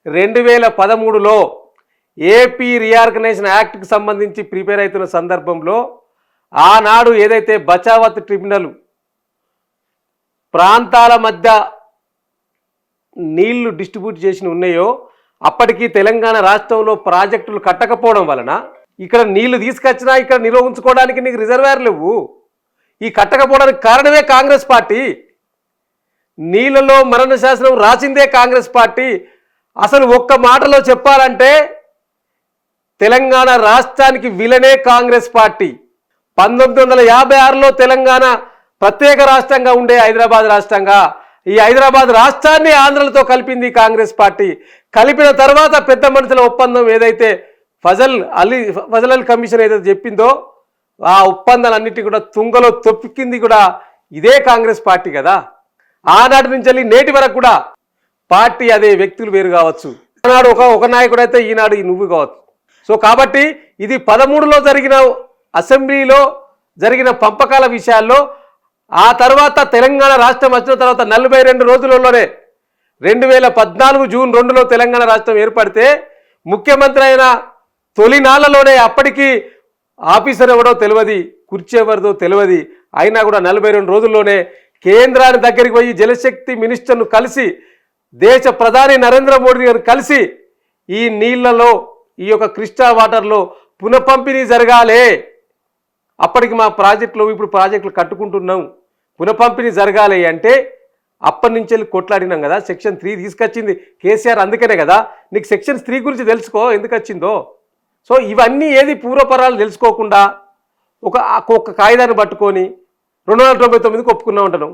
2013లో AP reorganisation యాక్ట్కి సంబంధించి prepare అవుతున్న సందర్భంలో ఆనాడు ఏదైతే బచావత్ ట్రిబ్యునల్ ప్రాంతాల మధ్య నీళ్లు డిస్ట్రిబ్యూట్ చేసి ఉన్నాయో అప్పటికి తెలంగాణ రాష్ట్రంలో ప్రాజెక్టులు కట్టకపోవడం వలన ఇక్కడ నీళ్లు తీసుకొచ్చినా ఇక్కడ నిల్వ ఉంచుకోవడానికి నీకు రిజర్వాయర్ లేవు. ఈ కట్టకపోవడానికి కారణమే కాంగ్రెస్ పార్టీ. నీళ్లలో మరణ శాసనం రాసిందే కాంగ్రెస్ పార్టీ. అసలు ఒక్క మాటలో చెప్పాలంటే తెలంగాణ రాష్ట్రానికి విలనే కాంగ్రెస్ పార్టీ. 1956లో తెలంగాణ ప్రత్యేక రాష్ట్రంగా ఉండే హైదరాబాద్ రాష్ట్రంగా ఈ హైదరాబాద్ రాష్ట్రాన్ని ఆంధ్రలతో కలిపింది కాంగ్రెస్ పార్టీ. కలిపిన తర్వాత పెద్ద మనుషుల ఒప్పందం ఏదైతే ఫజల్ అలీ కమిషన్ ఏదైతే చెప్పిందో ఆ ఒప్పందాలన్నిటి కూడా తుంగలో తొక్కింది కూడా ఇదే కాంగ్రెస్ పార్టీ కదా. ఆనాటి నుంచి వెళ్ళి నేటి వరకు కూడా పార్టీ అదే, వ్యక్తులు వేరు కావచ్చు. ఆనాడు ఒక నాయకుడు అయితే ఈనాడు నువ్వు కావచ్చు. సో కాబట్టి ఇది 13లో జరిగిన అసెంబ్లీలో జరిగిన పంపకాల విషయాల్లో ఆ తర్వాత తెలంగాణ రాష్ట్రం వచ్చిన తర్వాత 42 రోజులలోనే 2014 జూన్ 2లో తెలంగాణ రాష్ట్రం ఏర్పడితే ముఖ్యమంత్రి అయిన తొలి నాళ్లలోనే అప్పటికి ఆఫీసర్ ఎవడో తెలియదు, కుర్చీ ఎవరిదో తెలియదు, అయినా కూడా 42 రోజుల్లోనే కేంద్రాన్ని దగ్గరికి పోయి జలశక్తి మినిస్టర్ను కలిసి దేశ ప్రధాని నరేంద్ర మోడీ గారు కలిసి ఈ నీళ్లలో ఈ యొక్క కృష్ణా వాటర్లో పునఃపంపిణీ జరగాలి, అప్పటికి మా ప్రాజెక్టులో ఇప్పుడు ప్రాజెక్టులు కట్టుకుంటున్నాం, పునఃపంపిణీ జరగాలి అంటే అప్పటి నుంచి వెళ్ళి కొట్లాడినాం కదా. సెక్షన్ 3 తీసుకొచ్చింది కేసీఆర్, అందుకనే కదా. నీకు సెక్షన్ 3 గురించి తెలుసుకో ఎందుకు వచ్చిందో. సో ఇవన్నీ ఏది పూర్వపరాలు తెలుసుకోకుండా ఒక కాగితాన్ని పట్టుకొని 299కి ఒప్పుకున్నా ఉంటాను.